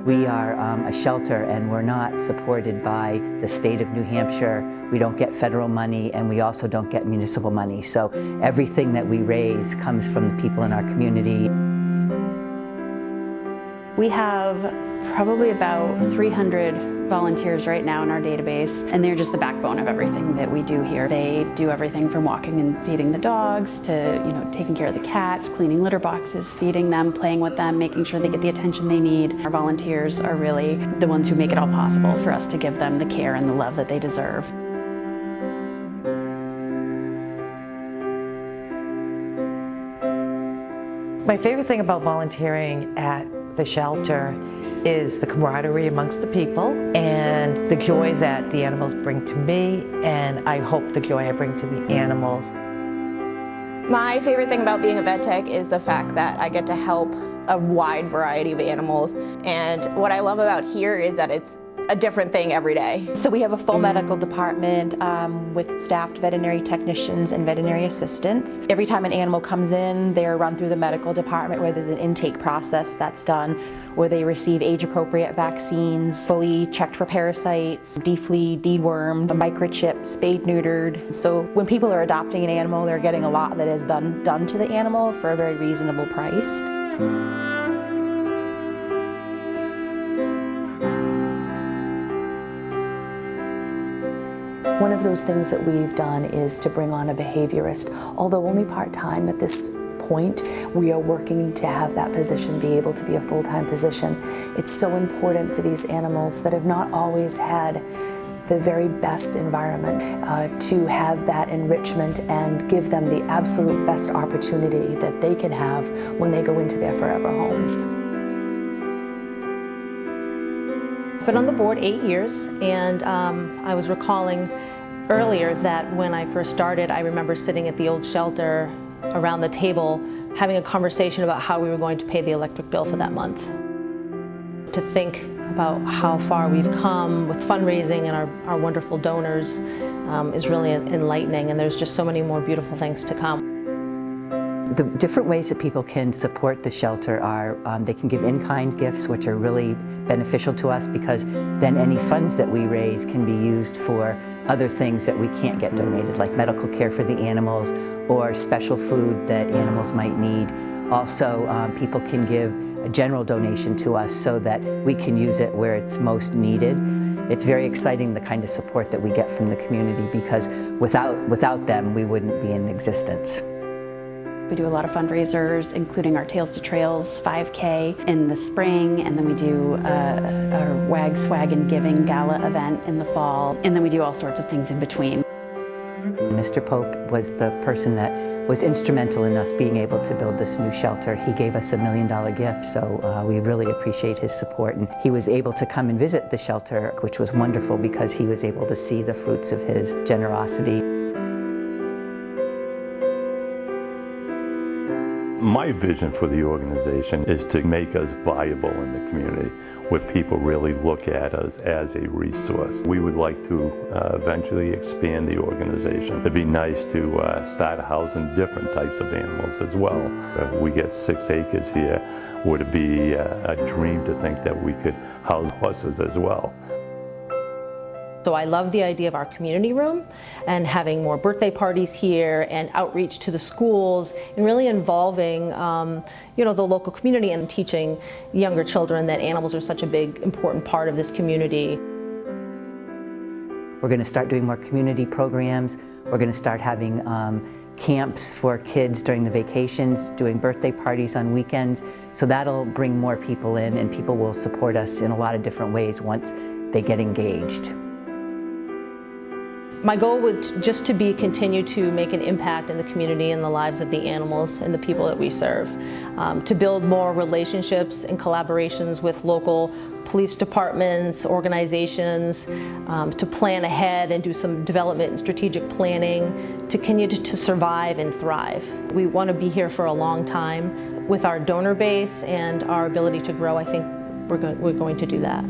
We are a shelter, and we're not supported by the state of New Hampshire. We don't get federal money, and we also don't get municipal money. So everything that we raise comes from the people in our community. We have probably about 300 volunteers right now in our database, and they're just the backbone of everything that we do here. They do everything from walking and feeding the dogs to, taking care of the cats, cleaning litter boxes, feeding them, playing with them, making sure they get the attention they need. Our volunteers are really the ones who make it all possible for us to give them the care and the love that they deserve. My favorite thing about volunteering at the shelter is the camaraderie amongst the people and the joy that the animals bring to me, and I hope the joy I bring to the animals. My favorite thing about being a vet tech is the fact that I get to help a wide variety of animals, and what I love about here is that it's a different thing every day. So we have a full medical department with staffed veterinary technicians and veterinary assistants. Every time an animal comes in, they're run through the medical department where there's an intake process that's done, where they receive age-appropriate vaccines, fully checked for parasites, defleed, dewormed, microchipped, spayed, neutered. So when people are adopting an animal, they're getting a lot that is done to the animal for a very reasonable price. One of those things that we've done is to bring on a behaviorist. Although only part-time at this point, we are working to have that position be able to be a full-time position. It's so important for these animals that have not always had the very best environment to have that enrichment and give them the absolute best opportunity that they can have when they go into their forever homes. I've been on the board 8 years, and I was recalling earlier that when I first started, I remember sitting at the old shelter around the table having a conversation about how we were going to pay the electric bill for that month. To think about how far we've come with fundraising and our wonderful donors is really enlightening, and there's just so many more beautiful things to come. The different ways that people can support the shelter are they can give in-kind gifts, which are really beneficial to us because then any funds that we raise can be used for other things that we can't get donated, like medical care for the animals or special food that animals might need. Also, people can give a general donation to us so that we can use it where it's most needed. It's very exciting, the kind of support that we get from the community, because without them, we wouldn't be in existence. We do a lot of fundraisers, including our Tails to Trails 5K in the spring, and then we do our WAG, Swag and Giving Gala event in the fall, and then we do all sorts of things in between. Mr. Pope was the person that was instrumental in us being able to build this new shelter. He gave us $1 million gift, so we really appreciate his support. And he was able to come and visit the shelter, which was wonderful because he was able to see the fruits of his generosity. My vision for the organization is to make us viable in the community, where people really look at us as a resource. We would like to eventually expand the organization. It'd be nice to start housing different types of animals as well. We get 6 acres here. Would it be a dream to think that we could house horses as well? So I love the idea of our community room and having more birthday parties here and outreach to the schools and really involving the local community and teaching younger children that animals are such a big, important part of this community. We're going to start doing more community programs. We're going to start having camps for kids during the vacations, doing birthday parties on weekends. So that'll bring more people in, and people will support us in a lot of different ways once they get engaged. My goal would just to be continue to make an impact in the community and the lives of the animals and the people that we serve. To build more relationships and collaborations with local police departments, organizations, to plan ahead and do some development and strategic planning, to continue to survive and thrive. We want to be here for a long time. With our donor base and our ability to grow, I think we're going to do that.